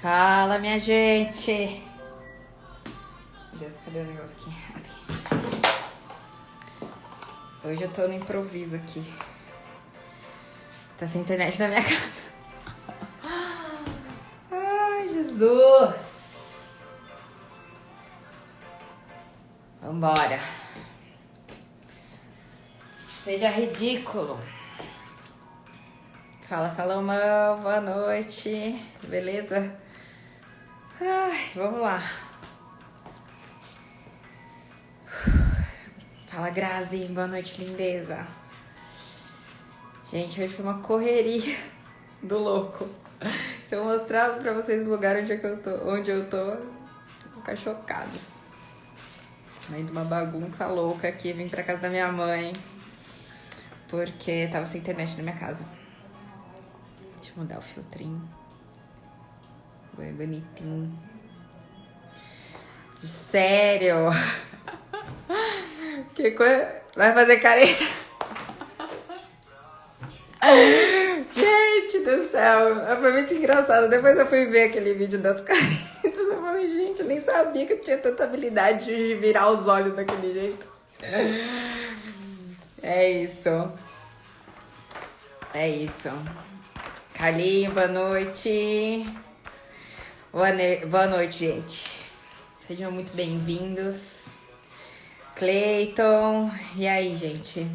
Fala, minha gente! Meu Deus, cadê o negócio aqui? Hoje eu tô no improviso aqui. Tá sem internet na minha casa. Ai, Jesus! Vambora! Seja ridículo! Fala, Salomão, boa noite, beleza? Ai, vamos lá. Fala, Grazi, boa noite, lindeza. Gente, hoje foi uma correria do louco. Se eu mostrar pra vocês o lugar onde eu tô, vão ficar chocados. Meio de uma bagunça louca aqui, vim pra casa da minha mãe, porque tava sem internet na minha casa. Deixa eu mudar o filtrinho. Bem bonitinho. Sério? Que coisa... Vai fazer careta? Gente do céu. Foi muito engraçado. Depois eu fui ver aquele vídeo das caretas. Eu falei, gente, eu nem sabia que eu tinha tanta habilidade de virar os olhos daquele jeito. É isso. É isso. Carlinho, boa noite. Boa noite, gente. Sejam muito bem-vindos. Cleiton. E aí, gente?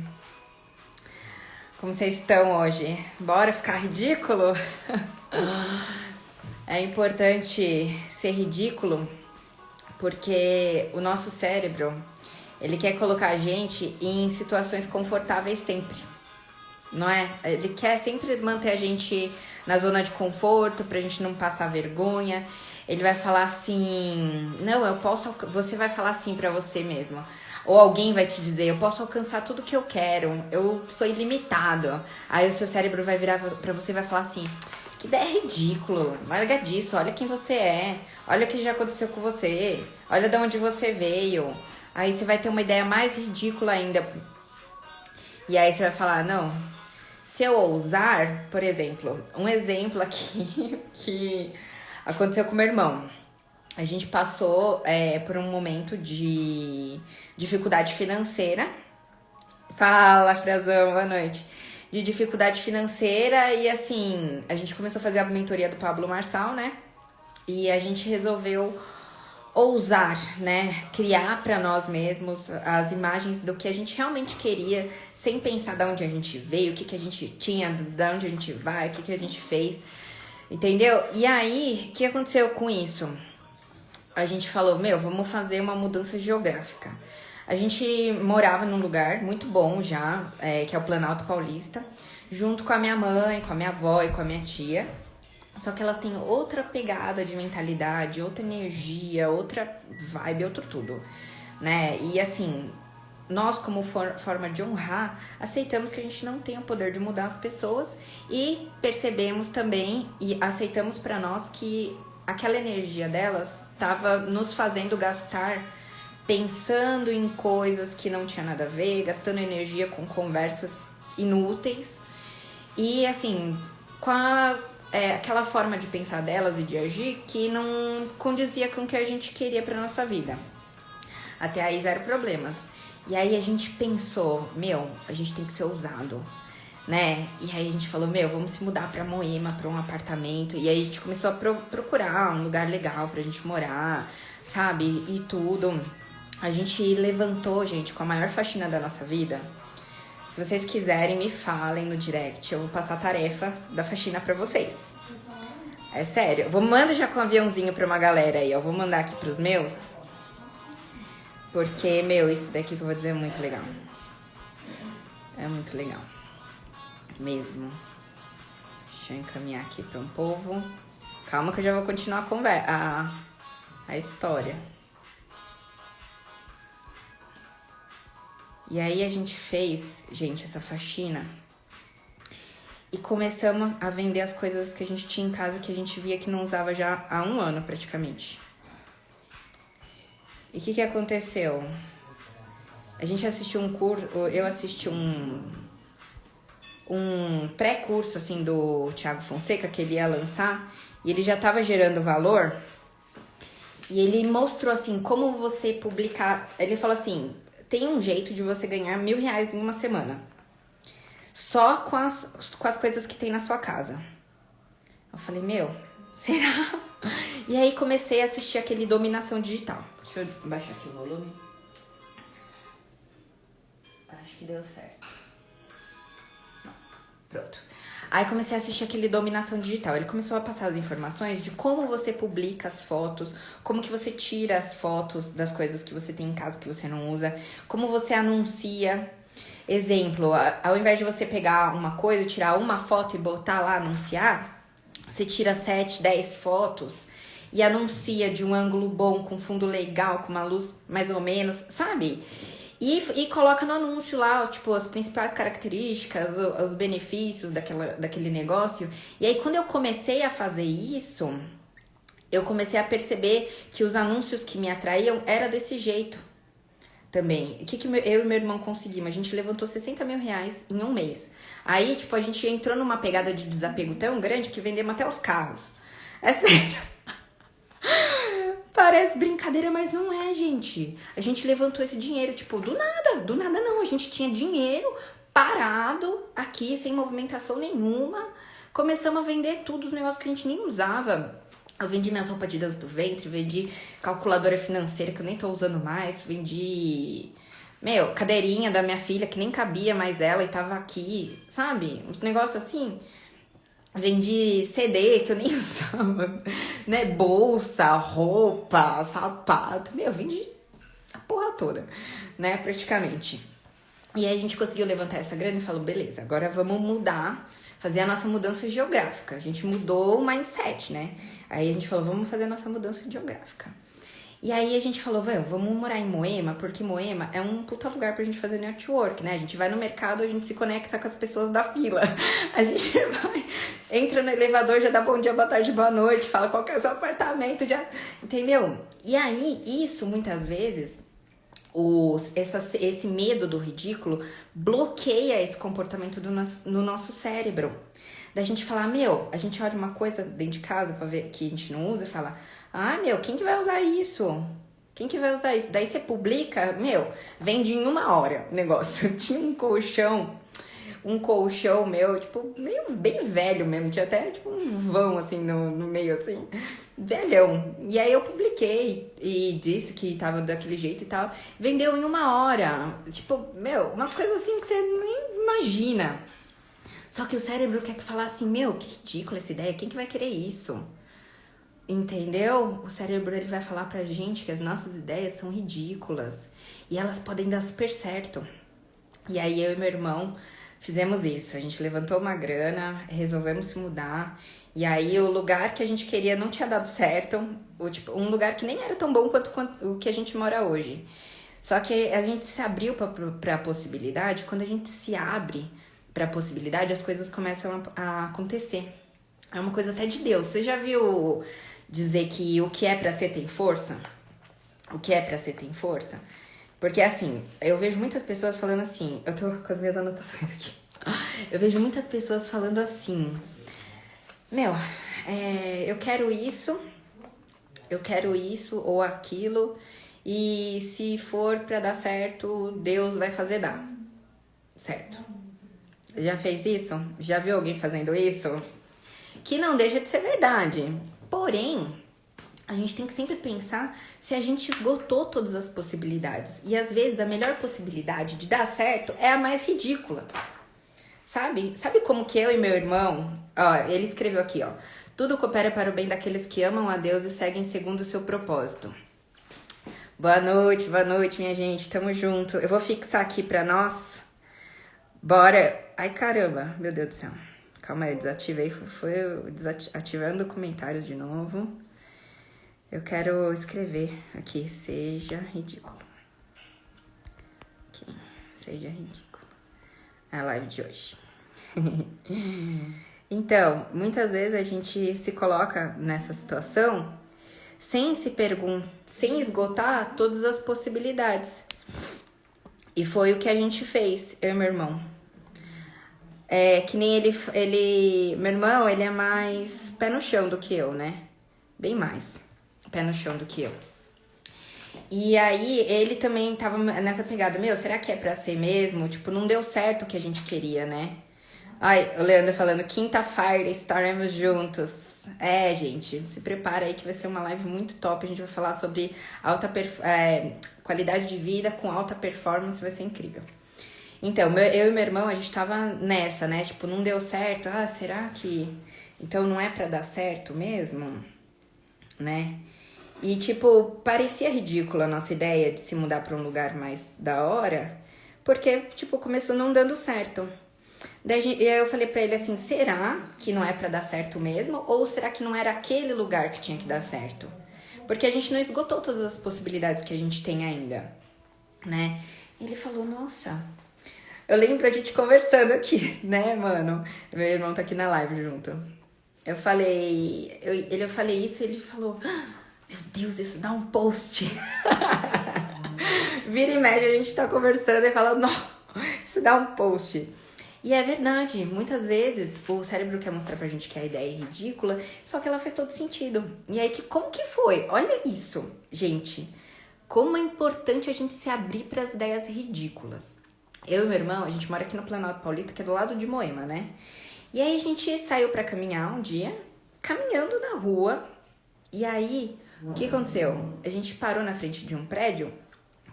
Como vocês estão hoje? Bora ficar ridículo? É importante ser ridículo porque o nosso cérebro, ele quer colocar a gente em situações confortáveis sempre. Não é? Ele quer sempre manter a gente na zona de conforto, pra gente não passar vergonha. Ele vai falar assim, não, eu posso... Você vai falar assim pra você mesmo. Ou alguém vai te dizer, eu posso alcançar tudo que eu quero, eu sou ilimitado. Aí o seu cérebro vai virar pra você e vai falar assim, que ideia ridícula, larga disso, olha quem você é, olha o que já aconteceu com você, olha de onde você veio. Aí você vai ter uma ideia mais ridícula ainda. E aí você vai falar, não... Se eu ousar, por exemplo, um exemplo aqui que aconteceu com meu irmão. A gente passou por um momento de dificuldade financeira. Fala, Frazão, boa noite. De dificuldade financeira e assim, a gente começou a fazer a mentoria do Pablo Marçal, né? E a gente resolveu ousar, né, criar para nós mesmos as imagens do que a gente realmente queria, sem pensar de onde a gente veio, o que a gente tinha, de onde a gente vai, o que a gente fez, entendeu? E aí, o que aconteceu com isso? A gente falou, vamos fazer uma mudança geográfica. A gente morava num lugar muito bom já, que é o Planalto Paulista, junto com a minha mãe, com a minha avó e com a minha tia. Só que elas têm outra pegada de mentalidade, outra energia, outra vibe, outro tudo, né? E assim, nós como forma de honrar, aceitamos que a gente não tem o poder de mudar as pessoas e percebemos também e aceitamos pra nós que aquela energia delas estava nos fazendo gastar pensando em coisas que não tinha nada a ver, gastando energia com conversas inúteis e assim, com aquela forma de pensar delas e de agir que não condizia com o que a gente queria pra nossa vida. Até aí, zero problemas. E aí a gente pensou, a gente tem que ser ousado, né? E aí a gente falou, vamos se mudar pra Moema, pra um apartamento. E aí a gente começou a procurar um lugar legal pra gente morar, sabe? E tudo. A gente levantou, gente, com a maior faxina da nossa vida. Se vocês quiserem, me falem no direct. Eu vou passar a tarefa da faxina pra vocês. É sério. Manda já com um aviãozinho pra uma galera aí. Eu vou mandar aqui pros meus. Porque, isso daqui que eu vou dizer é muito legal. É muito legal. Mesmo. Deixa eu encaminhar aqui pra um povo. Calma que eu já vou continuar a história. E aí a gente fez, gente, essa faxina e começamos a vender as coisas que a gente tinha em casa que a gente via que não usava já há 1 ano praticamente. E o que aconteceu? A gente assistiu um curso, eu assisti um pré-curso assim do Thiago Fonseca que ele ia lançar E ele já tava gerando valor. E ele mostrou assim, como você publicar. Ele falou assim, tem um jeito de você ganhar R$1.000 em uma semana. Só com as coisas que tem na sua casa. Eu falei, meu, será? E aí comecei a assistir aquele Dominação Digital. Deixa eu baixar aqui o volume. Acho que deu certo. Não. Pronto. Aí comecei a assistir aquele Dominação Digital. Ele começou a passar as informações de como você publica as fotos, como que você tira as fotos das coisas que você tem em casa que você não usa, como você anuncia. Exemplo, ao invés de você pegar uma coisa, tirar uma foto e botar lá, anunciar, você tira 7, 10 fotos e anuncia de um ângulo bom, com fundo legal, com uma luz mais ou menos, sabe? E coloca no anúncio lá, tipo, as principais características, os benefícios daquele negócio. E aí, quando eu comecei a fazer isso, eu comecei a perceber que os anúncios que me atraíam era desse jeito também. O que eu e meu irmão conseguimos? A gente levantou R$60.000 em um mês. Aí, tipo, a gente entrou numa pegada de desapego tão grande que vendemos até os carros. É sério. Parece brincadeira, mas não é, gente. A gente levantou esse dinheiro, tipo, do nada não. A gente tinha dinheiro parado aqui, sem movimentação nenhuma. Começamos a vender tudo, os negócios que a gente nem usava. Eu vendi minhas roupas de dança do ventre, vendi calculadora financeira, que eu nem tô usando mais, vendi, cadeirinha da minha filha, que nem cabia mais ela e tava aqui, sabe? Uns negócios assim. Vendi CD que eu nem usava, né? Bolsa, roupa, sapato. Vendi a porra toda, né? Praticamente. E aí a gente conseguiu levantar essa grana e falou, beleza, agora vamos mudar, fazer a nossa mudança geográfica. A gente mudou o mindset, né? Aí a gente falou, vamos fazer a nossa mudança geográfica. E aí a gente falou, vamos morar em Moema, porque Moema é um puta lugar pra gente fazer network, né? A gente vai no mercado, a gente se conecta com as pessoas da fila. A gente vai, entra no elevador, já dá bom dia, boa tarde, boa noite, fala qual que é o seu apartamento, já... Entendeu? E aí, isso, muitas vezes, esse medo do ridículo bloqueia esse comportamento no nosso cérebro. Da gente falar, a gente olha uma coisa dentro de casa pra ver que a gente não usa e fala... quem que vai usar isso? Quem que vai usar isso? Daí você publica, vende em 1 hora o negócio. Tinha um colchão meu, tipo, meio bem velho mesmo. Tinha até, tipo, um vão, assim, no meio, assim, velhão. E aí eu publiquei e disse que tava daquele jeito e tal. Vendeu em 1 hora. Tipo, umas coisas assim que você nem imagina. Só que o cérebro quer falar assim, que ridícula essa ideia. Quem que vai querer isso? Entendeu? O cérebro ele vai falar pra gente que as nossas ideias são ridículas e elas podem dar super certo. E aí eu e meu irmão fizemos isso. A gente levantou uma grana, resolvemos se mudar. E aí o lugar que a gente queria não tinha dado certo. Um lugar que nem era tão bom quanto o que a gente mora hoje. Só que a gente se abriu pra possibilidade. Quando a gente se abre pra possibilidade, as coisas começam a acontecer. É uma coisa até de Deus. Você já viu... dizer que o que é pra ser tem força? O que é pra ser tem força? Porque assim, eu vejo muitas pessoas falando assim, eu tô com as minhas anotações aqui. Eu vejo muitas pessoas falando assim, eu quero isso ou aquilo, e se for pra dar certo, Deus vai fazer dar. Certo? Já fez isso? Já viu alguém fazendo isso? Que não deixa de ser verdade. Porém, a gente tem que sempre pensar se a gente esgotou todas as possibilidades. E às vezes a melhor possibilidade de dar certo é a mais ridícula. Sabe? Sabe como que eu e meu irmão... ele escreveu aqui, tudo coopera para o bem daqueles que amam a Deus e seguem segundo o seu propósito. Boa noite, minha gente. Tamo junto. Eu vou fixar aqui pra nós. Bora. Ai, caramba. Meu Deus do céu. Calma aí, eu desativei. Foi desativando comentários de novo. Eu quero escrever aqui. Seja ridículo. Aqui. Seja ridículo. A live de hoje. Então, muitas vezes a gente se coloca nessa situação sem esgotar todas as possibilidades. E foi o que a gente fez, eu e meu irmão. É que nem ele. Meu irmão, ele é mais pé no chão do que eu, né? Bem mais pé no chão do que eu. E aí, ele também tava nessa pegada, meu, será que é pra ser mesmo? Tipo, não deu certo o que a gente queria, né? Ai, o Leandro falando, quinta-feira estaremos juntos. É, gente, se prepara aí que vai ser uma live muito top. A gente vai falar sobre qualidade de vida com alta performance, vai ser incrível. Então, eu e meu irmão, a gente tava nessa, né? Tipo, não deu certo. Ah, será que... Então não é pra dar certo mesmo? Né? E, tipo, parecia ridícula a nossa ideia de se mudar pra um lugar mais da hora. Porque, tipo, começou não dando certo. E aí eu falei pra ele assim, será que não é pra dar certo mesmo? Ou será que não era aquele lugar que tinha que dar certo? Porque a gente não esgotou todas as possibilidades que a gente tem ainda, né? Ele falou, nossa... Eu lembro a gente conversando aqui, né, mano? Meu irmão tá aqui na live junto. Eu falei... Eu falei isso e ele falou... Meu Deus, isso dá um post. Vira e mexe, a gente tá conversando e fala... Não, isso dá um post. E é verdade, muitas vezes o cérebro quer mostrar pra gente que a ideia é ridícula, só que ela faz todo sentido. E aí, como que foi? Olha isso, gente. Como é importante a gente se abrir para as ideias ridículas. Eu e meu irmão, a gente mora aqui no Planalto Paulista, que é do lado de Moema, né? E aí a gente saiu pra caminhar um dia, caminhando na rua. E aí, o que aconteceu? A gente parou na frente de um prédio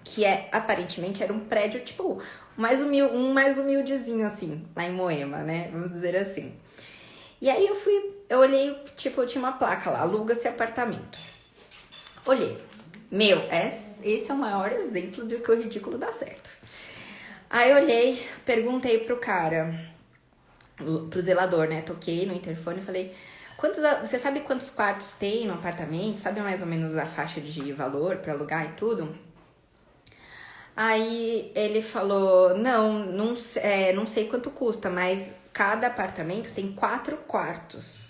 que aparentemente era um prédio, tipo, um mais humildezinho, assim, lá em Moema, né? Vamos dizer assim. E aí eu olhei, tipo, tinha uma placa lá, aluga-se apartamento. Olhei. Meu, esse é o maior exemplo de que o ridículo dá certo. Aí eu olhei, perguntei pro zelador, né? Toquei no interfone e falei, você sabe quantos quartos tem no apartamento? Sabe mais ou menos a faixa de valor pra alugar e tudo? Aí ele falou, não sei quanto custa, mas cada apartamento tem 4 quartos.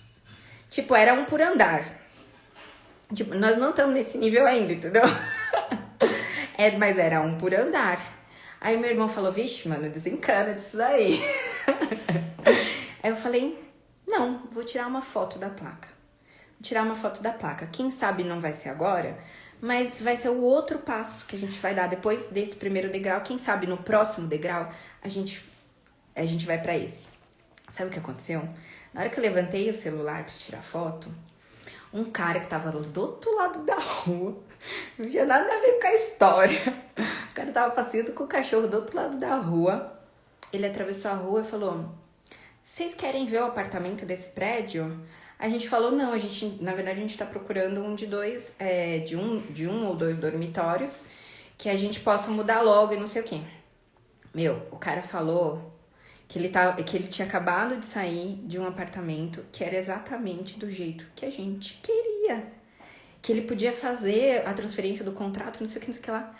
Tipo, era um por andar. Tipo, nós não estamos nesse nível ainda, entendeu? Mas era um por andar. Aí meu irmão falou, vixe, mano, desencana disso daí. Aí eu falei, não, vou tirar uma foto da placa. Vou tirar uma foto da placa. Quem sabe não vai ser agora, mas vai ser o outro passo que a gente vai dar depois desse primeiro degrau. Quem sabe no próximo degrau a gente vai pra esse. Sabe o que aconteceu? Na hora que eu levantei o celular pra tirar foto, um cara que tava do outro lado da rua, não tinha nada a ver com a história. O cara tava passeando com o cachorro do outro lado da rua. Ele atravessou a rua e falou, vocês querem ver o apartamento desse prédio? A gente falou, não, na verdade a gente tá procurando um de dois, de um ou dois dormitórios, que a gente possa mudar logo e não sei o quê. Meu, o cara falou que ele tinha acabado de sair de um apartamento que era exatamente do jeito que a gente queria. Que ele podia fazer a transferência do contrato, não sei o que, não sei o que lá.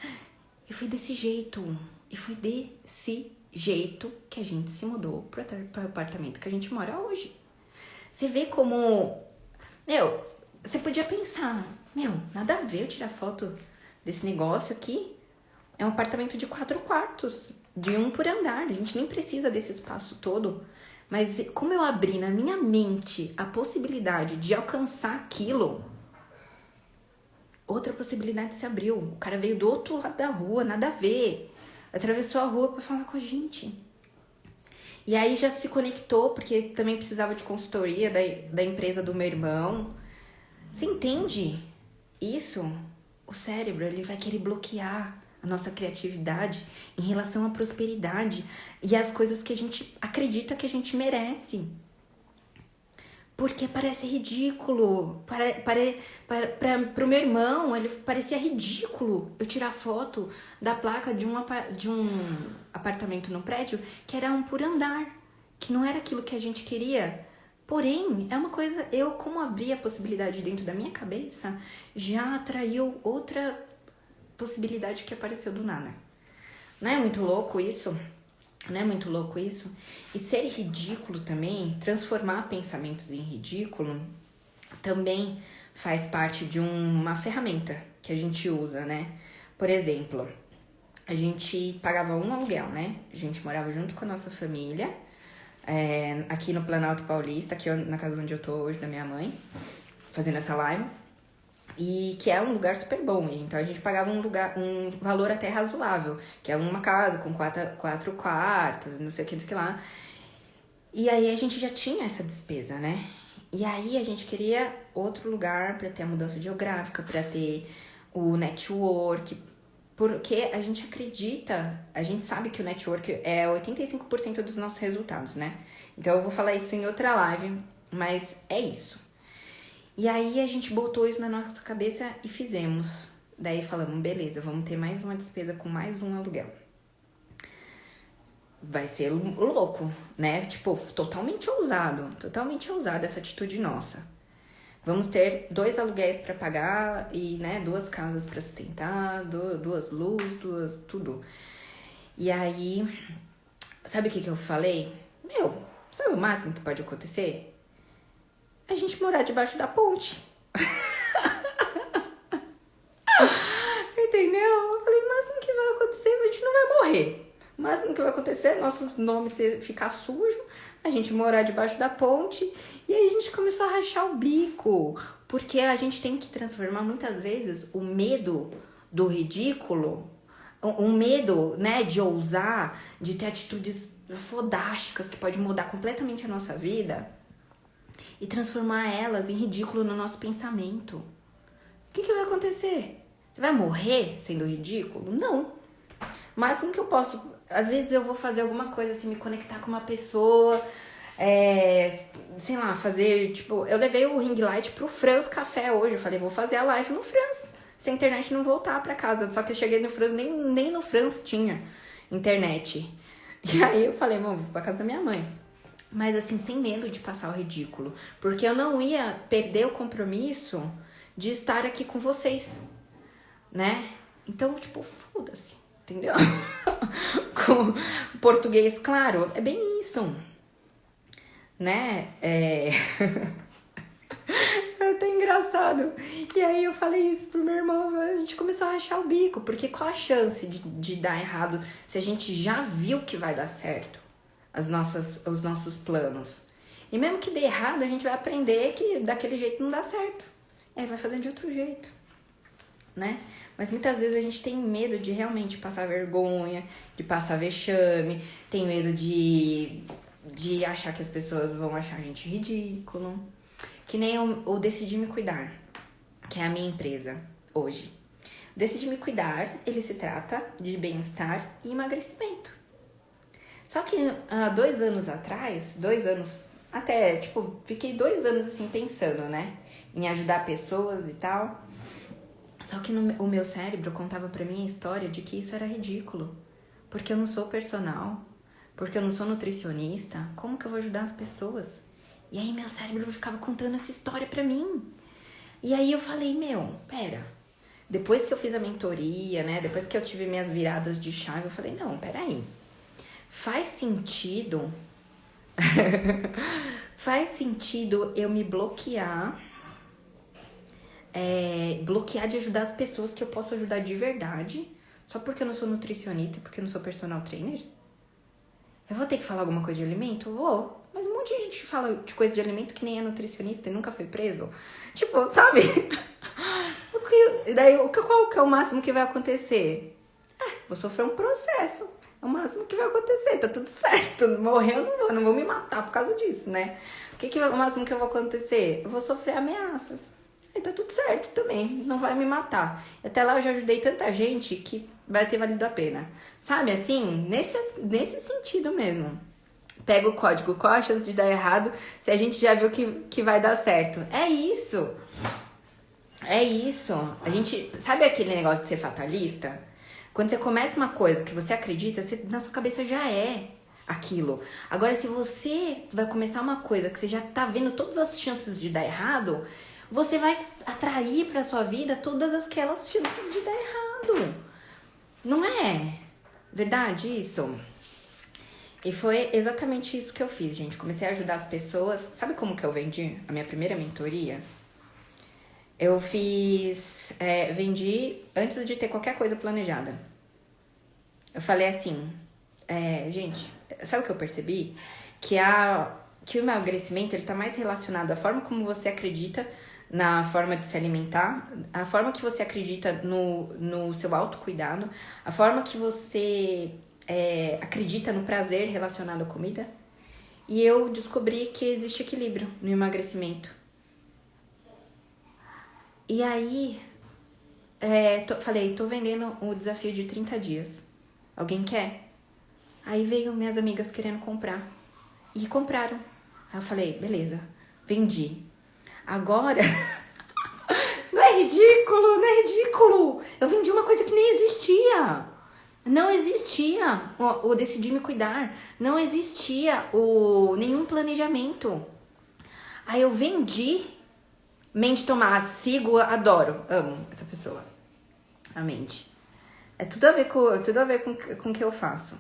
E foi desse jeito. E foi desse jeito que a gente se mudou pro apartamento que a gente mora hoje. Você vê como... Meu, você podia pensar... Meu, nada a ver eu tirar foto desse negócio aqui. É um apartamento de 4 quartos. De um por andar. A gente nem precisa desse espaço todo. Mas como eu abri na minha mente a possibilidade de alcançar aquilo... Outra possibilidade se abriu. O cara veio do outro lado da rua, nada a ver. Atravessou a rua pra falar com a gente. E aí já se conectou, porque também precisava de consultoria da empresa do meu irmão. Você entende isso? O cérebro, ele vai querer bloquear a nossa criatividade em relação à prosperidade e às coisas que a gente acredita que a gente merece. Porque parece ridículo. Pro meu irmão, ele parecia ridículo eu tirar foto da placa de um apartamento no prédio que era um por andar, que não era aquilo que a gente queria. Porém, é uma coisa, como abri a possibilidade dentro da minha cabeça, já atraiu outra possibilidade que apareceu do nada. Não é muito louco isso? Não é muito louco isso? E ser ridículo também, transformar pensamentos em ridículo, também faz parte de uma ferramenta que a gente usa, né? Por exemplo, a gente pagava um aluguel, né? A gente morava junto com a nossa família, aqui no Planalto Paulista, aqui na casa onde eu tô hoje, da minha mãe, fazendo essa live. E que é um lugar super bom. Então a gente pagava um valor até razoável, que é uma casa com quatro quartos, não sei o que lá. E aí a gente já tinha essa despesa, né? E aí a gente queria outro lugar para ter a mudança geográfica, para ter o network, porque a gente acredita, a gente sabe que o network é 85% dos nossos resultados, né? Então eu vou falar isso em outra live, mas é isso. E aí a gente botou isso na nossa cabeça e fizemos. Daí falamos, beleza, vamos ter mais uma despesa com mais um aluguel. Vai ser louco, né? Tipo, totalmente ousado essa atitude nossa. Vamos ter 2 aluguéis para pagar e, né, 2 casas para sustentar, 2 luzes, tudo. E aí, sabe o que eu falei? Sabe o máximo que pode acontecer? A gente morar debaixo da ponte. Entendeu? Eu falei, o máximo que vai acontecer, a gente não vai morrer. O máximo que vai acontecer é nossos nomes ficar sujo, a gente morar debaixo da ponte. E aí a gente começou a rachar o bico. Porque a gente tem que transformar muitas vezes o medo do ridículo, um medo, né, de ousar, de ter atitudes fodásticas que pode mudar completamente a nossa vida, e transformar elas em ridículo no nosso pensamento. O que vai acontecer? Você vai morrer sendo ridículo? Não. O máximo que eu posso... Às vezes eu vou fazer alguma coisa assim, me conectar com uma pessoa, sei lá, fazer, tipo... Eu levei o ring light pro Franz Café hoje. Eu falei, vou fazer a live no Franz, se a internet não voltar pra casa. Só que eu cheguei no Franz, nem no Franz tinha internet. E aí eu falei, vou pra casa da minha mãe. Mas assim, sem medo de passar o ridículo. Porque eu não ia perder o compromisso de estar aqui com vocês, né? Então, tipo, foda-se, entendeu? Com português, claro, é bem isso, né? É até engraçado. E aí eu falei isso pro meu irmão, a gente começou a rachar o bico. Porque qual a chance de dar errado se a gente já viu que vai dar certo? Os nossos planos. E mesmo que dê errado, a gente vai aprender que daquele jeito não dá certo. E aí vai fazendo de outro jeito, né? Mas muitas vezes a gente tem medo de realmente passar vergonha, de passar vexame, tem medo de achar que as pessoas vão achar a gente ridículo. Que nem o Decidi Me Cuidar, que é a minha empresa hoje. O Decidi Me Cuidar, ele se trata de bem-estar e emagrecimento. Só que há 2 anos atrás, 2 anos, até, tipo, fiquei 2 anos assim pensando, né? Em ajudar pessoas e tal. Só que o meu cérebro contava pra mim a história de que isso era ridículo. Porque eu não sou personal, porque eu não sou nutricionista, como que eu vou ajudar as pessoas? E aí meu cérebro ficava contando essa história pra mim. E aí eu falei, pera. Depois que eu fiz a mentoria, né? Depois que eu tive minhas viradas de chave, eu falei, não, peraí. Faz sentido eu me bloquear de ajudar as pessoas que eu posso ajudar de verdade, só porque eu não sou nutricionista e porque eu não sou personal trainer? Eu vou ter que falar alguma coisa de alimento? Vou. Mas um monte de gente fala de coisa de alimento que nem é nutricionista e nunca foi preso. Tipo, sabe? Qual que é o máximo que vai acontecer? Vou sofrer um processo. É o máximo que vai acontecer, tá tudo certo. Morrer eu não vou me matar por causa disso, né? O é o máximo que vai acontecer? Eu vou sofrer ameaças. E tá tudo certo também, não vai me matar. Até lá eu já ajudei tanta gente que vai ter valido a pena. Sabe, assim, nesse sentido mesmo. Pega o código, qual a chance de dar errado se a gente já viu que vai dar certo? É isso. É isso. A gente, sabe aquele negócio de ser fatalista? Quando você começa uma coisa que você acredita, na sua cabeça já é aquilo. Agora, se você vai começar uma coisa que você já tá vendo todas as chances de dar errado, você vai atrair pra sua vida todas aquelas chances de dar errado. Não é verdade isso? E foi exatamente isso que eu fiz, gente. Comecei a ajudar as pessoas. Sabe como que eu vendi a minha primeira mentoria? Eu vendi antes de ter qualquer coisa planejada. Eu falei assim, gente, sabe o que eu percebi? que o emagrecimento ele tá mais relacionado à forma como você acredita na forma de se alimentar, a forma que você acredita no seu autocuidado, a forma que você acredita no prazer relacionado à comida. E eu descobri que existe equilíbrio no emagrecimento. E aí, falei, tô vendendo o desafio de 30 dias. Alguém quer? Aí veio minhas amigas querendo comprar. E compraram. Aí eu falei, beleza, vendi. Agora, não é ridículo, não é ridículo. Eu vendi uma coisa que nem existia. Não existia o decidir me cuidar. Não existia nenhum planejamento. Aí eu vendi. Mandy Tomás, sigo, adoro, amo essa pessoa. A Mandy. É tudo a ver com o que eu faço.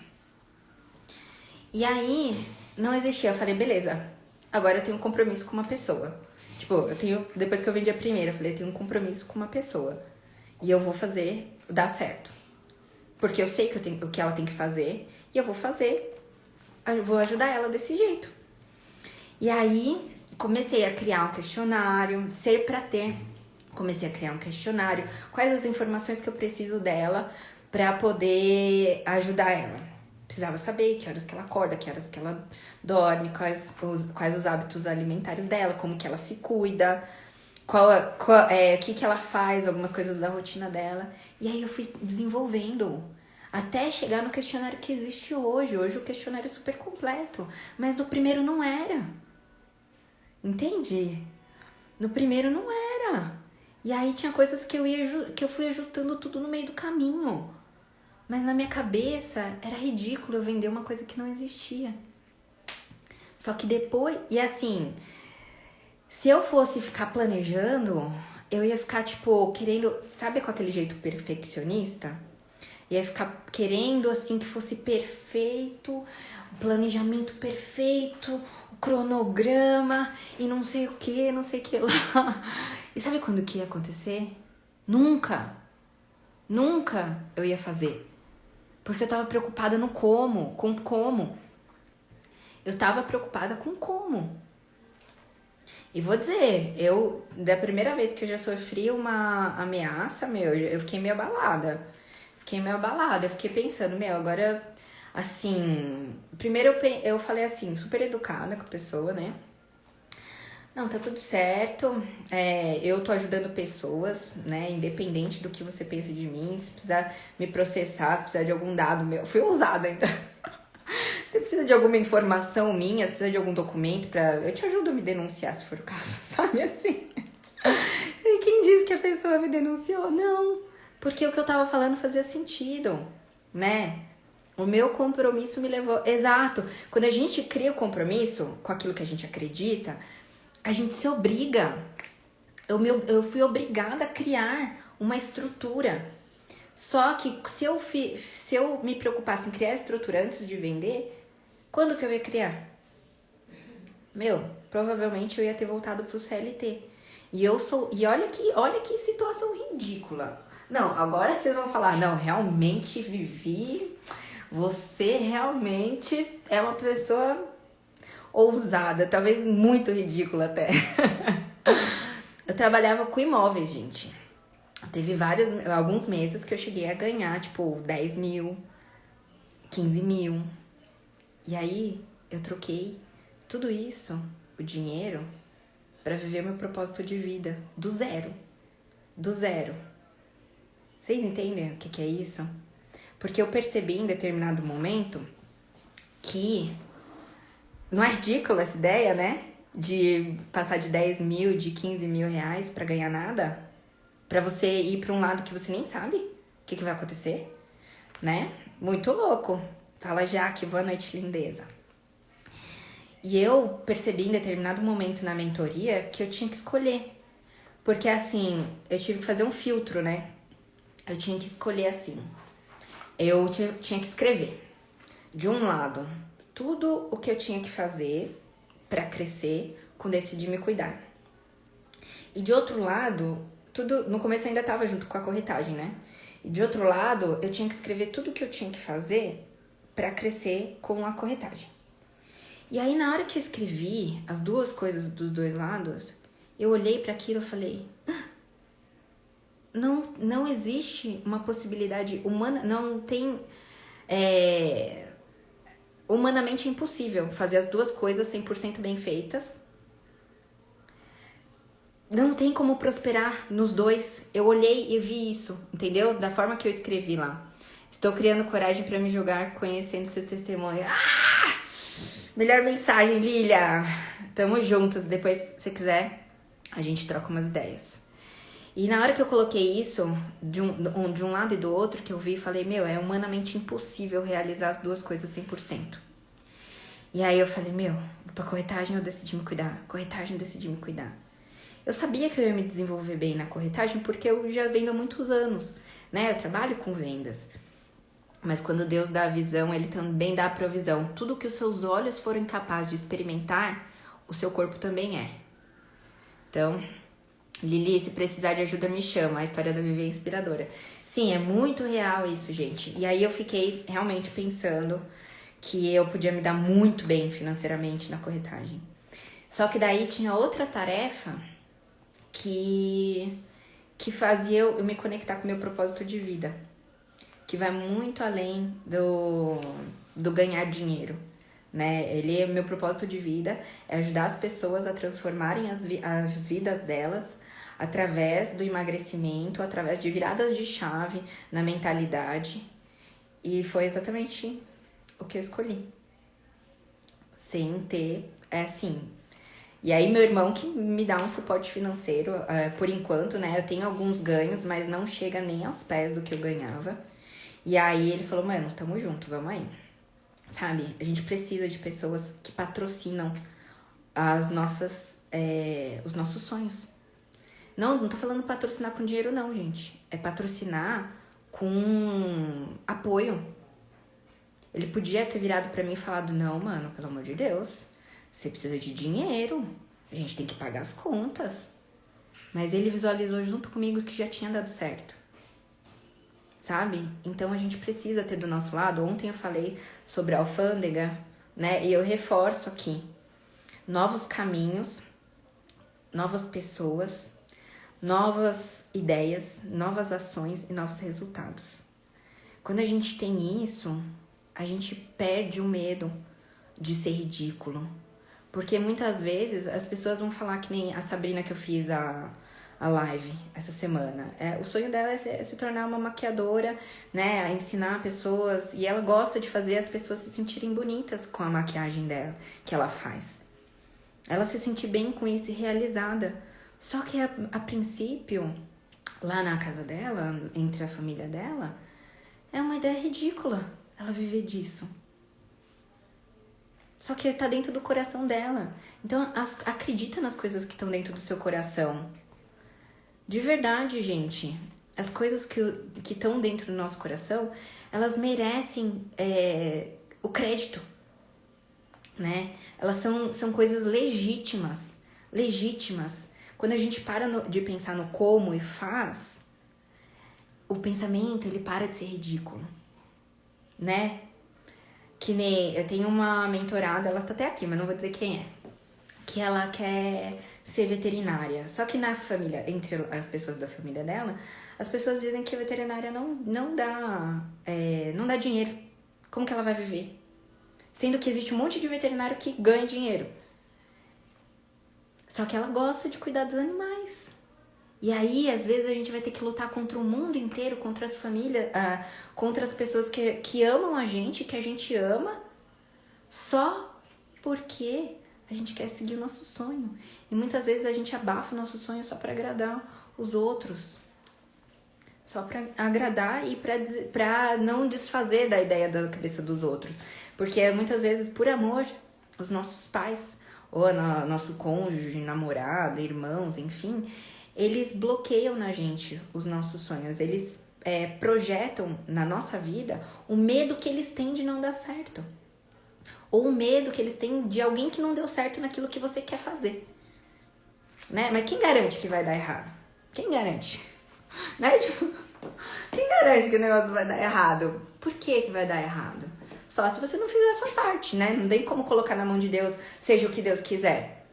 E aí, não existia. Eu falei, beleza, agora eu tenho um compromisso com uma pessoa. Tipo, depois que eu vendi a primeira, eu falei, eu tenho um compromisso com uma pessoa. E eu vou fazer dar certo. Porque eu sei o que ela tem que fazer. E eu vou fazer. Eu vou ajudar ela desse jeito. E aí, comecei a criar um questionário. Ser pra ter. Comecei a criar um questionário. Quais as informações que eu preciso dela pra poder ajudar ela. Precisava saber que horas que ela acorda, que horas que ela dorme, quais os hábitos alimentares dela, como que ela se cuida, o que ela faz, algumas coisas da rotina dela. E aí eu fui desenvolvendo até chegar no questionário que existe hoje. Hoje o questionário é super completo, mas no primeiro não era. Entende? No primeiro não era. E aí tinha coisas que eu fui ajustando tudo no meio do caminho. Mas na minha cabeça era ridículo eu vender uma coisa que não existia. Só que depois... E assim, se eu fosse ficar planejando, eu ia ficar, tipo, querendo... Sabe com aquele jeito perfeccionista? Ia ficar querendo, assim, que fosse perfeito, o planejamento perfeito, o cronograma e não sei o que, não sei o que lá. E sabe quando que ia acontecer? Nunca eu ia fazer. Porque eu tava preocupada com como. Eu tava preocupada com como. E vou dizer, da primeira vez que eu já sofri uma ameaça, eu fiquei meio abalada. Eu fiquei pensando, agora, assim... Primeiro eu falei assim, super educada com a pessoa, né? Não, tá tudo certo, eu tô ajudando pessoas, né, independente do que você pensa de mim, se precisar me processar, se precisar de algum dado meu, fui ousada ainda, se precisa de alguma informação minha, se precisa de algum documento eu te ajudo a me denunciar se for o caso, sabe, assim, e quem disse que a pessoa me denunciou? Não, porque o que eu tava falando fazia sentido, né, o meu compromisso me levou, exato, quando a gente cria o compromisso com aquilo que a gente acredita, a gente se obriga. Eu fui obrigada a criar uma estrutura. Só que se eu me preocupasse em criar a estrutura antes de vender, quando que eu ia criar? Provavelmente eu ia ter voltado pro CLT. E olha que situação ridícula. Não, agora vocês vão falar, não, realmente, Vivi, você realmente é uma pessoa ousada, talvez muito ridícula até. Eu trabalhava com imóveis, gente. Teve alguns meses que eu cheguei a ganhar, tipo, 10 mil, 15 mil. E aí, eu troquei tudo isso, o dinheiro, pra viver meu propósito de vida, do zero. Do zero. Vocês entendem o que é isso? Porque eu percebi em determinado momento que... Não é ridícula essa ideia, né? De passar de 10 mil, de 15 mil reais pra ganhar nada? Pra você ir pra um lado que você nem sabe o que vai acontecer, né? Muito louco. Fala, Jaque, boa noite, lindeza. E eu percebi em determinado momento na mentoria que eu tinha que escolher. Porque assim, eu tive que fazer um filtro, né? Eu tinha que escolher assim. Eu tinha que escrever. De um lado, tudo o que eu tinha que fazer pra crescer com decidir me cuidar. E de outro lado, tudo no começo eu ainda tava junto com a corretagem, né? E de outro lado, eu tinha que escrever tudo o que eu tinha que fazer pra crescer com a corretagem. E aí, na hora que eu escrevi as duas coisas dos dois lados, eu olhei para aquilo e falei, não existe uma possibilidade humana, não tem... humanamente é impossível fazer as duas coisas 100% bem feitas. Não tem como prosperar nos dois. Eu olhei e vi isso, entendeu? Da forma que eu escrevi lá. Estou criando coragem para me julgar, conhecendo seu testemunho. Melhor mensagem, Lilia. Tamo juntos. Depois, se quiser, a gente troca umas ideias. E na hora que eu coloquei isso, de um lado e do outro, que eu vi, falei, é humanamente impossível realizar as duas coisas 100%. E aí eu falei, pra corretagem eu decidi me cuidar. Corretagem eu decidi me cuidar. Eu sabia que eu ia me desenvolver bem na corretagem, porque eu já vendo há muitos anos, né? Eu trabalho com vendas. Mas quando Deus dá a visão, Ele também dá a provisão. Tudo que os seus olhos forem capazes de experimentar, o seu corpo também é. Então, Lili, se precisar de ajuda, me chama. A história da Vivi é inspiradora. Sim, é muito real isso, gente. E aí eu fiquei realmente pensando que eu podia me dar muito bem financeiramente na corretagem. Só que daí tinha outra tarefa que fazia eu me conectar com o meu propósito de vida, que vai muito além do ganhar dinheiro, né? Meu propósito de vida é ajudar as pessoas a transformarem as vidas delas através do emagrecimento, através de viradas de chave na mentalidade. E foi exatamente o que eu escolhi. Sem ter, E aí meu irmão que me dá um suporte financeiro, por enquanto, né? Eu tenho alguns ganhos, mas não chega nem aos pés do que eu ganhava. E aí ele falou, mano, tamo junto, vamos aí. Sabe? A gente precisa de pessoas que patrocinam os nossos sonhos. Não tô falando patrocinar com dinheiro não, gente. É patrocinar com apoio. Ele podia ter virado pra mim e falado, não, mano, pelo amor de Deus, você precisa de dinheiro, a gente tem que pagar as contas. Mas ele visualizou junto comigo que já tinha dado certo. Sabe? Então a gente precisa ter do nosso lado. Ontem eu falei sobre a alfândega, né? E eu reforço aqui. Novos caminhos, novas pessoas, novas ideias, novas ações e novos resultados. Quando a gente tem isso, a gente perde o medo de ser ridículo. Porque muitas vezes as pessoas vão falar que nem a Sabrina que eu fiz a live essa semana. O sonho dela é se tornar uma maquiadora, né? A ensinar pessoas. E ela gosta de fazer as pessoas se sentirem bonitas com a maquiagem dela, que ela faz. Ela se sente bem com isso e realizada. Só que a princípio, lá na casa dela, entre a família dela, é uma ideia ridícula ela viver disso. Só que tá dentro do coração dela. Então, acredita nas coisas que estão dentro do seu coração. De verdade, gente. As coisas que estão dentro do nosso coração, elas merecem o crédito, né? Elas são coisas legítimas. Legítimas. Quando a gente para de pensar no como e faz, o pensamento, ele para de ser ridículo, né? Que nem eu tenho uma mentorada, ela tá até aqui, mas não vou dizer quem é. Que ela quer ser veterinária. Só que na família, entre as pessoas da família dela, as pessoas dizem que a veterinária não dá dinheiro. Como que ela vai viver? Sendo que existe um monte de veterinário que ganha dinheiro. Só que ela gosta de cuidar dos animais. E aí, às vezes, a gente vai ter que lutar contra o mundo inteiro, contra as famílias, contra as pessoas que amam a gente, que a gente ama, só porque a gente quer seguir o nosso sonho. E muitas vezes a gente abafa o nosso sonho só para agradar os outros. Só para agradar e para não desfazer da ideia da cabeça dos outros. Porque muitas vezes, por amor, os nossos pais, ou nosso cônjuge, namorado, irmãos, enfim, eles bloqueiam na gente os nossos sonhos. Eles projetam na nossa vida o medo que eles têm de não dar certo. Ou o medo que eles têm de alguém que não deu certo naquilo que você quer fazer. Né? Mas quem garante que vai dar errado? Quem garante? Né? Tipo, quem garante que o negócio vai dar errado? Por que vai dar errado? Só se você não fizer a sua parte, né? Não tem como colocar na mão de Deus, seja o que Deus quiser.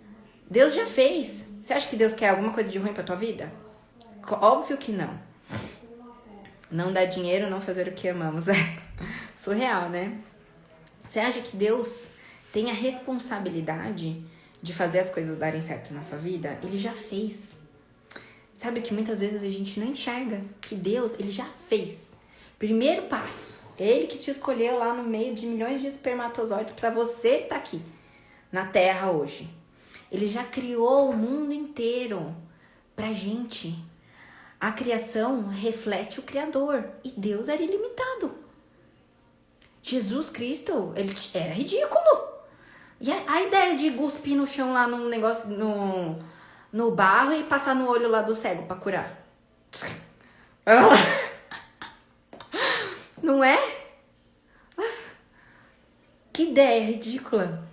Deus já fez. Você acha que Deus quer alguma coisa de ruim pra tua vida? Óbvio que não. Não dar dinheiro, não fazer o que amamos. É surreal, né? Você acha que Deus tem a responsabilidade de fazer as coisas darem certo na sua vida? Ele já fez. Sabe que muitas vezes a gente não enxerga que Deus, ele já fez. Primeiro passo. Ele que te escolheu lá no meio de milhões de espermatozoides pra você estar aqui na Terra hoje. Ele já criou o mundo inteiro pra gente. A criação reflete o Criador. E Deus era ilimitado. Jesus Cristo, ele era ridículo. E a ideia de cuspir no chão lá num negócio, no barro e passar no olho lá do cego pra curar. Não é? Que ideia ridícula.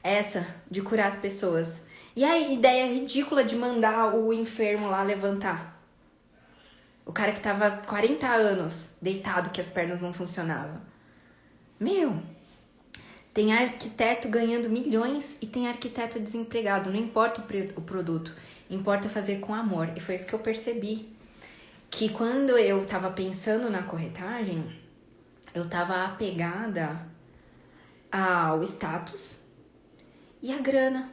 Essa de curar as pessoas. E a ideia ridícula de mandar o enfermo lá levantar. O cara que tava 40 anos deitado, que as pernas não funcionavam. Meu, tem arquiteto ganhando milhões e tem arquiteto desempregado. Não importa o produto, importa fazer com amor. E foi isso que eu percebi. Que quando eu tava pensando na corretagem, eu tava apegada ao status e a grana.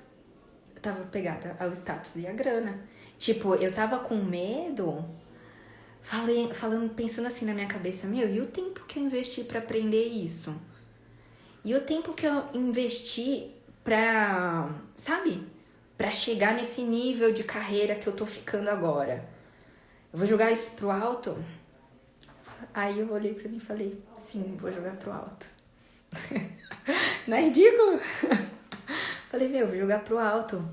Eu tava pegada ao status e a grana. Tipo, eu tava com medo, pensando assim na minha cabeça, meu, e o tempo que eu investi pra aprender isso? E o tempo que eu investi pra, sabe? Pra chegar nesse nível de carreira que eu tô ficando agora. Eu vou jogar isso pro alto? Aí eu olhei pra mim e falei, sim, vou jogar pro alto. Não é ridículo? Falei, meu, vou jogar pro alto.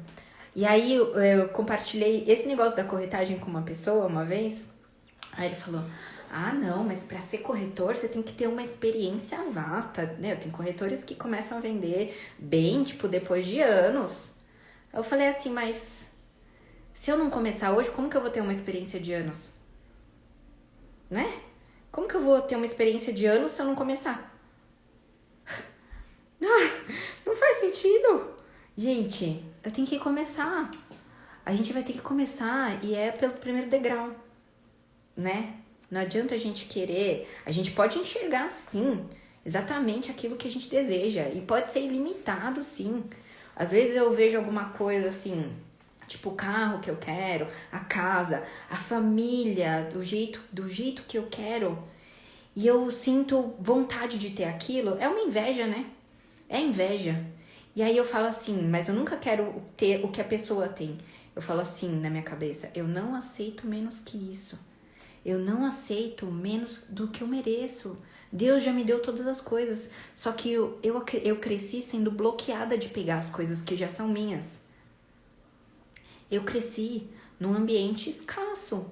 E aí eu compartilhei esse negócio da corretagem com uma pessoa uma vez. Aí ele falou, ah, não, mas pra ser corretor você tem que ter uma experiência vasta, né? Tem corretores que começam a vender bem, tipo, depois de anos. Eu falei assim, mas se eu não começar hoje, como que eu vou ter uma experiência de anos? Né? Como que eu vou ter uma experiência de anos se eu não começar? Não faz sentido. Gente, eu tenho que começar. A gente vai ter que começar e é pelo primeiro degrau, né? Não adianta a gente querer, a gente pode enxergar sim, exatamente aquilo que a gente deseja e pode ser ilimitado sim. Às vezes eu vejo alguma coisa assim, tipo o carro que eu quero, a casa, a família, do jeito que eu quero e eu sinto vontade de ter aquilo, é uma inveja, né? É inveja. E aí eu falo assim, mas eu nunca quero ter o que a pessoa tem. Eu falo assim na minha cabeça, eu não aceito menos que isso. Eu não aceito menos do que eu mereço. Deus já me deu todas as coisas. Só que eu cresci sendo bloqueada de pegar as coisas que já são minhas. Eu cresci num ambiente escasso,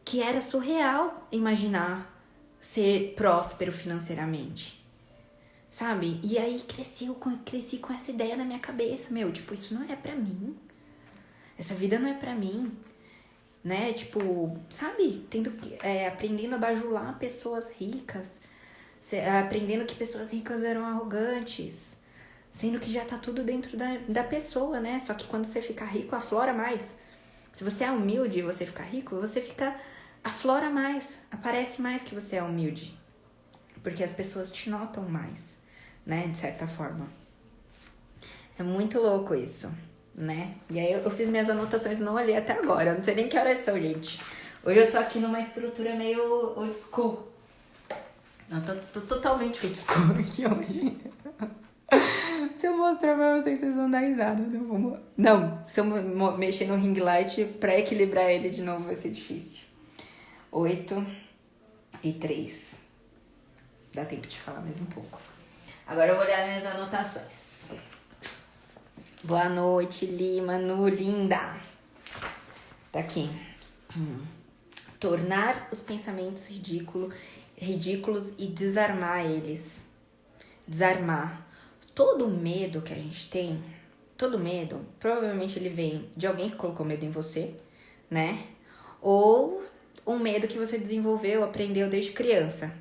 que era surreal imaginar ser próspero financeiramente. Sabe? E aí cresci com essa ideia na minha cabeça. Meu, tipo, isso não é pra mim. Essa vida não é pra mim. Né? Tipo, sabe? Aprendendo a bajular pessoas ricas. Aprendendo que pessoas ricas eram arrogantes. Sendo que já tá tudo dentro da pessoa, né? Só que quando você fica rico, aflora mais. Se você é humilde e você fica rico, aflora mais. Aparece mais que você é humilde. Porque as pessoas te notam mais, né? De certa forma. É muito louco isso, né? E aí eu fiz minhas anotações, não olhei até agora. Eu não sei nem que horas são, gente. Hoje eu tô aqui numa estrutura meio old school. Não, tô totalmente old school aqui hoje. Se eu mostrar pra vocês vão dar risada. Não, se eu mexer no ring light pra equilibrar ele de novo vai ser difícil. 8:03. Dá tempo de falar mais um pouco. Agora eu vou olhar minhas anotações. Boa noite, Lima, Nu, linda. Tá aqui. Tornar os pensamentos ridículos e desarmar eles. Desarmar. Todo medo que a gente tem, todo medo, provavelmente ele vem de alguém que colocou medo em você, né? Ou um medo que você desenvolveu, aprendeu desde criança.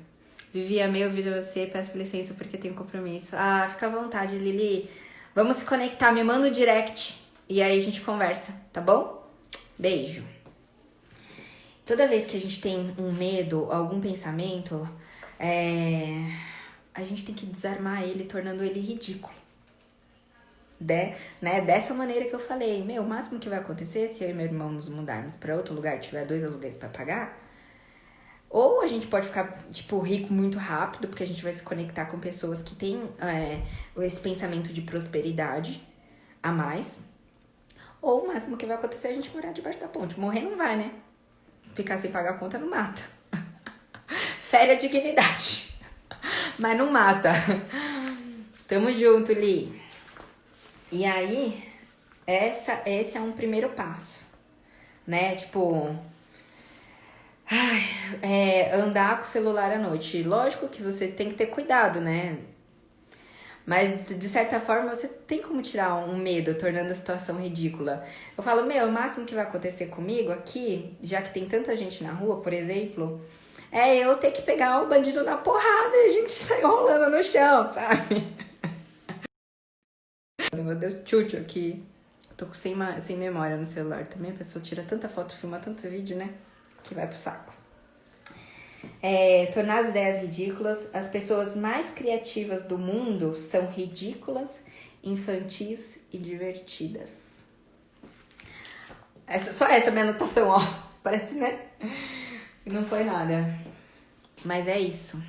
Vivi, amei ouvir você, peço licença porque tenho compromisso. Ah, fica à vontade, Lili. Vamos se conectar, me manda o direct e aí a gente conversa, tá bom? Beijo. Toda vez que a gente tem um medo, algum pensamento, a gente tem que desarmar ele, tornando ele ridículo. Né? Dessa maneira que eu falei, o máximo que vai acontecer se eu e meu irmão nos mudarmos pra outro lugar, tiver 2 aluguéis pra pagar, ou a gente pode ficar, tipo, rico muito rápido, porque a gente vai se conectar com pessoas que têm esse pensamento de prosperidade a mais, ou o máximo que vai acontecer é a gente morar debaixo da ponte. Morrer não vai, né? Ficar sem pagar a conta não mata. Fere a dignidade, mas não mata. Tamo junto, Li. E aí, esse é um primeiro passo, né? Tipo, andar com o celular à noite. Lógico que você tem que ter cuidado, né? Mas, de certa forma, você tem como tirar um medo, tornando a situação ridícula. Eu falo, o máximo que vai acontecer comigo aqui, já que tem tanta gente na rua, por exemplo, é eu ter que pegar o bandido na porrada e a gente sair rolando no chão, sabe? Deu tchutchu aqui. Tô sem memória no celular também. A pessoa tira tanta foto, filma tanto vídeo, né? Que vai pro saco. Tornar as ideias ridículas. As pessoas mais criativas do mundo são ridículas, infantis e divertidas. Só essa minha anotação, ó. Parece, né? Não foi nada. Mas é isso.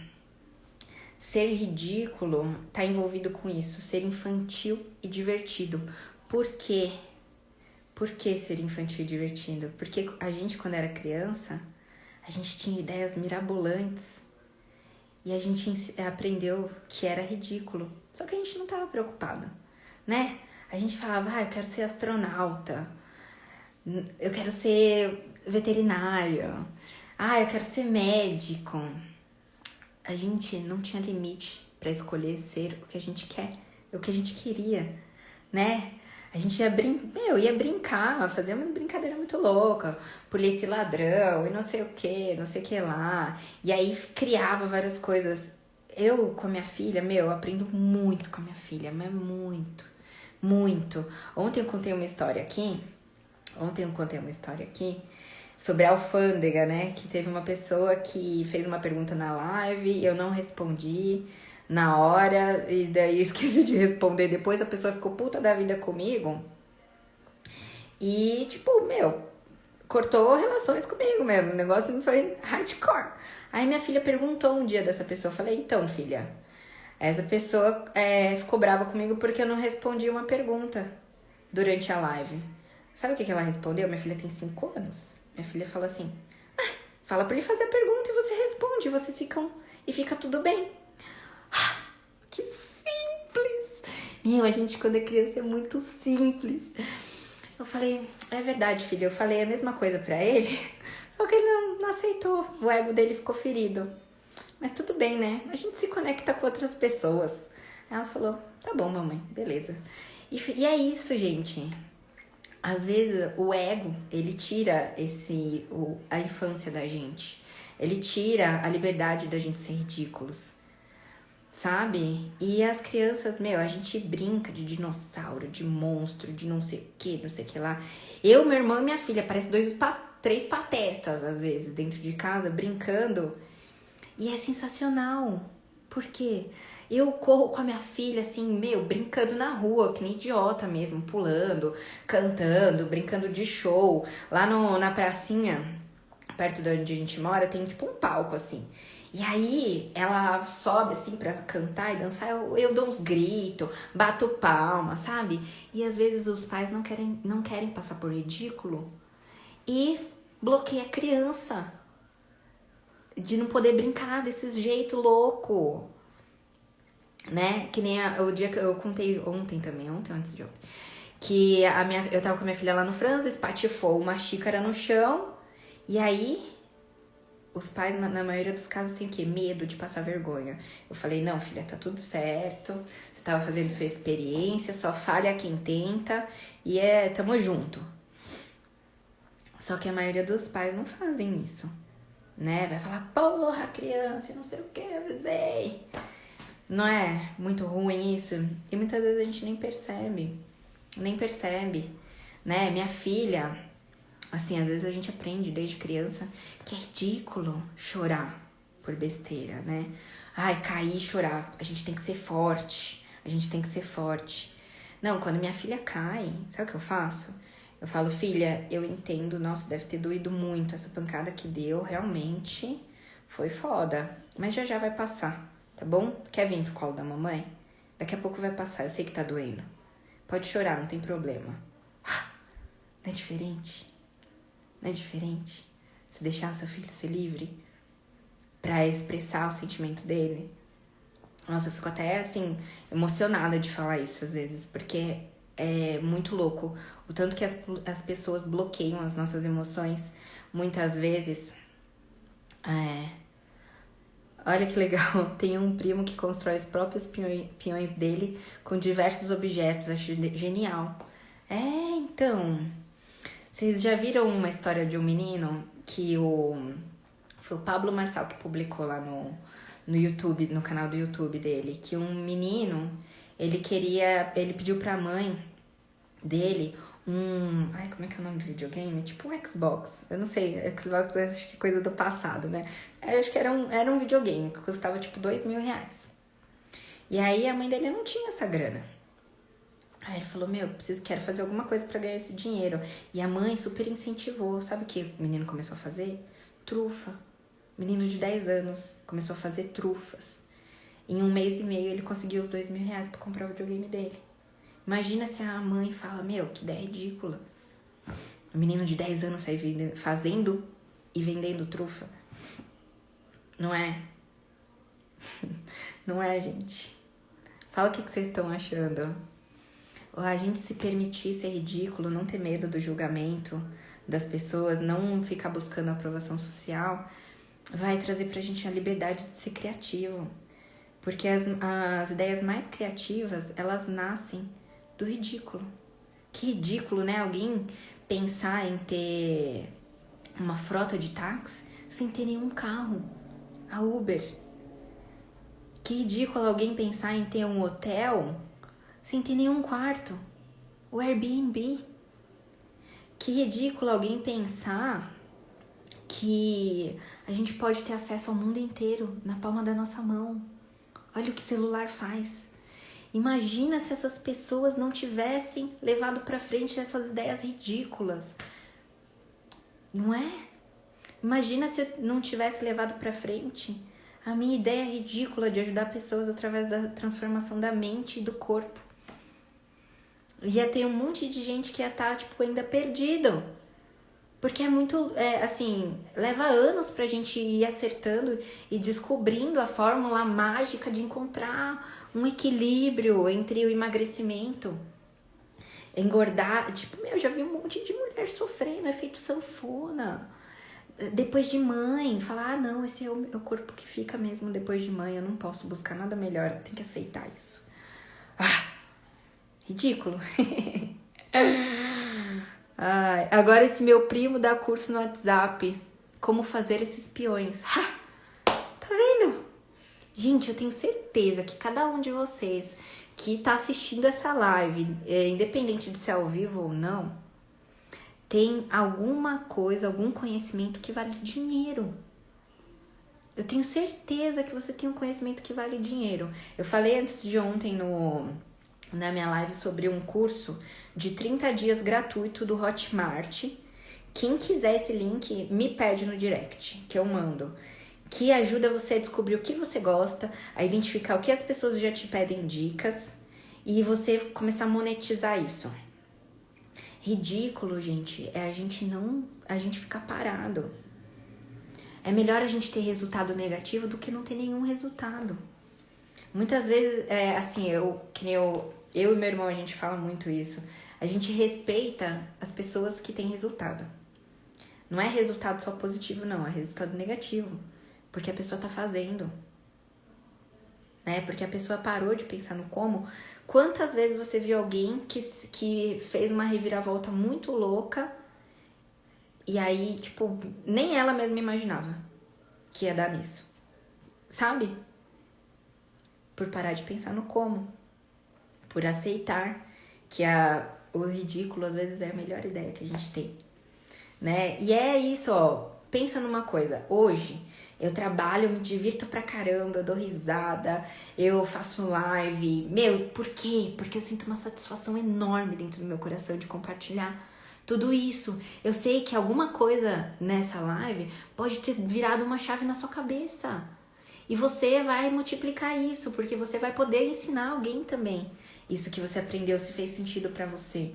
Ser ridículo tá envolvido com isso. Ser infantil e divertido. Por quê? Por que ser infantil e divertido? Porque a gente, quando era criança, a gente tinha ideias mirabolantes. E a gente aprendeu que era ridículo. Só que a gente não tava preocupado, né? A gente falava, eu quero ser astronauta. Eu quero ser veterinário. Eu quero ser médico. A gente não tinha limite pra escolher ser o que a gente quer, o que a gente queria, né? A gente ia brincar, fazer umas brincadeiras muito loucas, polícia e ladrão e não sei o que lá. E aí criava várias coisas. Eu, com a minha filha, eu aprendo muito com a minha filha, mas muito, muito. Ontem eu contei uma história aqui sobre a alfândega, né? Que teve uma pessoa que fez uma pergunta na live e eu não respondi na hora, e daí eu esqueci de responder depois, a pessoa ficou puta da vida comigo e, tipo, cortou relações comigo mesmo, o negócio foi hardcore. Aí minha filha perguntou um dia dessa pessoa, eu falei, então, filha, essa pessoa ficou brava comigo porque eu não respondi uma pergunta durante a live. Sabe o que ela respondeu? Minha filha tem 5 anos. Minha filha falou assim, fala pra ele fazer a pergunta e você responde, vocês ficam, e fica tudo bem. Que simples! A gente quando é criança é muito simples. Eu falei, é verdade, filho, eu falei a mesma coisa pra ele, só que ele não aceitou, o ego dele ficou ferido. Mas tudo bem, né? A gente se conecta com outras pessoas. Ela falou, tá bom, mamãe, beleza. E é isso, gente. Às vezes o ego, ele tira a infância da gente. Ele tira a liberdade da gente ser ridículos. Sabe? E as crianças, a gente brinca de dinossauro, de monstro, de não sei o que lá. Eu, meu irmão e minha filha, parece 3 patetas, às vezes, dentro de casa, brincando. E é sensacional. Por quê? Eu corro com a minha filha, assim, brincando na rua, que nem idiota mesmo, pulando, cantando, brincando de show. Lá na pracinha, perto de onde a gente mora, tem tipo um palco, assim. E aí, ela sobe, assim, pra cantar e dançar, eu dou uns gritos, bato palma, sabe? E às vezes os pais não querem passar por ridículo e bloqueia a criança de não poder brincar desse jeito louco, né? Que nem o dia que eu contei ontem antes de ontem, que eu tava com a minha filha lá no França, espatifou uma xícara no chão, e aí os pais, na maioria dos casos, têm o quê? Medo de passar vergonha. Eu falei, não, filha, tá tudo certo, você tava fazendo sua experiência, só falha quem tenta, e tamo junto. Só que a maioria dos pais não fazem isso. né? Vai falar, porra, criança, eu não sei o que, eu avisei. Não é muito ruim isso? E muitas vezes a gente nem percebe, né? Minha filha, assim, às vezes a gente aprende desde criança que é ridículo chorar por besteira, né? Ai, cair e chorar, a gente tem que ser forte, Não, quando minha filha cai, sabe o que eu faço? Eu falo, filha, eu entendo, nossa, deve ter doído muito essa pancada que deu, realmente foi foda, mas já vai passar, tá bom? Quer vir pro colo da mamãe? Daqui a pouco vai passar, eu sei que tá doendo. Pode chorar, não tem problema. Não é diferente? Não é diferente? Se deixar seu filho ser livre pra expressar o sentimento dele. Nossa, eu fico até, assim, emocionada de falar isso às vezes, porque é muito louco o tanto que as pessoas bloqueiam as nossas emoções. Muitas vezes, olha que legal, tem um primo que constrói os próprios peões dele com diversos objetos, acho genial. Então, vocês já viram uma história de um menino que foi o Pablo Marçal que publicou lá no YouTube, no canal do YouTube dele, que um menino, ele pediu pra mãe dele como é que é o nome do videogame? Tipo um Xbox. Eu não sei, Xbox acho que é coisa do passado, né? Eu acho que era um videogame que custava tipo R$2.000. E aí a mãe dele não tinha essa grana. Aí ele falou, quero fazer alguma coisa pra ganhar esse dinheiro. E a mãe super incentivou. Sabe o que o menino começou a fazer? Trufa. Menino de 10 anos começou a fazer trufas. Em 1 mês e meio ele conseguiu os R$2.000 pra comprar o videogame dele. Imagina se a mãe fala, que ideia ridícula. Um menino de 10 anos sai fazendo e vendendo trufa. Não é? Não é, gente? Fala o que vocês estão achando. A gente se permitir ser ridículo, não ter medo do julgamento das pessoas, não ficar buscando a aprovação social, vai trazer pra gente a liberdade de ser criativo. Porque as ideias mais criativas, elas nascem do ridículo. Que ridículo, né? Alguém pensar em ter uma frota de táxi sem ter nenhum carro. A Uber. Que ridículo alguém pensar em ter um hotel sem ter nenhum quarto. O Airbnb. Que ridículo alguém pensar que a gente pode ter acesso ao mundo inteiro na palma da nossa mão. Olha o que celular faz. Imagina se essas pessoas não tivessem levado pra frente essas ideias ridículas. Não é? Imagina se eu não tivesse levado pra frente a minha ideia ridícula de ajudar pessoas através da transformação da mente e do corpo. Ia ter um monte de gente que ia estar, ainda perdido. Porque é muito, leva anos pra gente ir acertando e descobrindo a fórmula mágica de encontrar um equilíbrio entre o emagrecimento, engordar. Eu já vi um monte de mulher sofrendo, efeito sanfona. Depois de mãe, falar, não, esse é o corpo que fica mesmo depois de mãe, eu não posso buscar nada melhor, eu tenho que aceitar isso. Ridículo. Agora esse meu primo dá curso no WhatsApp. Como fazer esses peões. Tá vendo? Gente, eu tenho certeza que cada um de vocês que tá assistindo essa live, independente de ser ao vivo ou não, tem alguma coisa, algum conhecimento que vale dinheiro. Eu tenho certeza que você tem um conhecimento que vale dinheiro. Eu falei antes de ontem na minha live sobre um curso de 30 dias gratuito do Hotmart. Quem quiser esse link, me pede no direct, que eu mando. Que ajuda você a descobrir o que você gosta, a identificar o que as pessoas já te pedem dicas e você começar a monetizar isso. Ridículo, gente, é a gente ficar parado. É melhor a gente ter resultado negativo do que não ter nenhum resultado. Muitas vezes, eu e meu irmão, a gente fala muito isso. A gente respeita as pessoas que têm resultado. Não é resultado só positivo, não. É resultado negativo. Porque a pessoa tá fazendo. Né? Porque a pessoa parou de pensar no como. Quantas vezes você viu alguém que fez uma reviravolta muito louca e aí, nem ela mesma imaginava. que ia dar nisso. Sabe? Por parar de pensar no como. Por aceitar que o ridículo às vezes é a melhor ideia que a gente tem. Né? E é isso, ó. Pensa numa coisa. Hoje eu trabalho, eu me divirto pra caramba, eu dou risada, eu faço live. Meu, por quê? Porque eu sinto uma satisfação enorme dentro do meu coração de compartilhar tudo isso. Eu sei que alguma coisa nessa live pode ter virado uma chave na sua cabeça. E você vai multiplicar isso, porque você vai poder ensinar alguém também. Isso que você aprendeu, se fez sentido pra você.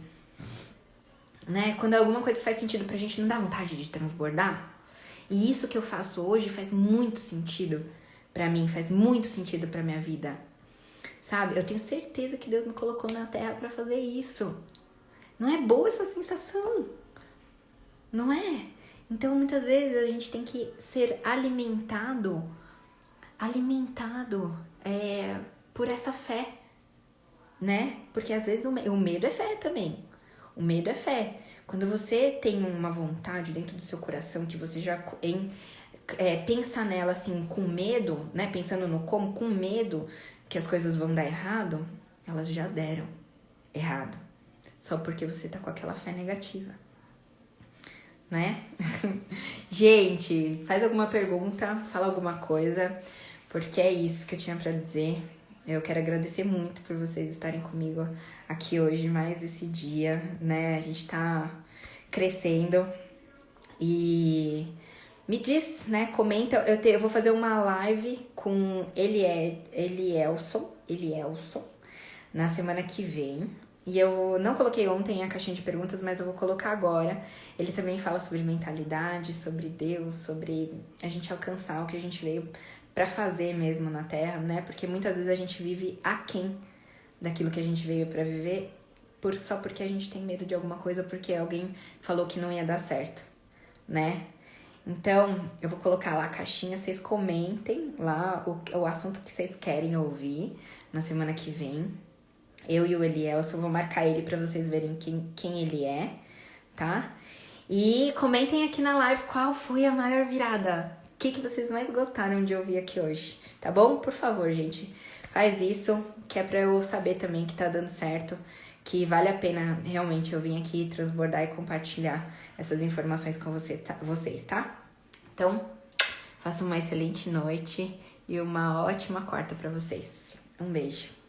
Né? Quando alguma coisa faz sentido pra gente, não dá vontade de transbordar? E isso que eu faço hoje faz muito sentido pra mim, faz muito sentido pra minha vida. Sabe? Eu tenho certeza que Deus me colocou na terra pra fazer isso. Não é boa essa sensação? Não é? Então, muitas vezes, a gente tem que ser alimentado por essa fé, né? Porque às vezes o medo é fé também. O medo é fé. Quando você tem uma vontade dentro do seu coração que você já pensa nela assim com medo, né? Pensando no como, com medo que as coisas vão dar errado, elas já deram errado. Só porque você tá com aquela fé negativa. Né? Gente, faz alguma pergunta, fala alguma coisa, porque é isso que eu tinha pra dizer. Eu quero agradecer muito por vocês estarem comigo aqui hoje, mais esse dia, né? A gente tá crescendo e me diz, né? Comenta, eu vou fazer uma live com Elielson, na semana que vem. E eu não coloquei ontem a caixinha de perguntas, mas eu vou colocar agora. Ele também fala sobre mentalidade, sobre Deus, sobre a gente alcançar o que a gente veio pra fazer mesmo na Terra, né? Porque muitas vezes a gente vive aquém daquilo que a gente veio pra viver só porque a gente tem medo de alguma coisa, porque alguém falou que não ia dar certo, né? Então, eu vou colocar lá a caixinha, vocês comentem lá o assunto que vocês querem ouvir na semana que vem. Eu e o Elielson, vou marcar ele pra vocês verem quem ele é, tá? E comentem aqui na live qual foi a maior virada. O que vocês mais gostaram de ouvir aqui hoje, tá bom? Por favor, gente, faz isso, que é pra eu saber também que tá dando certo, que vale a pena realmente eu vir aqui transbordar e compartilhar essas informações com vocês, tá? Então, façam uma excelente noite e uma ótima quarta pra vocês. Um beijo.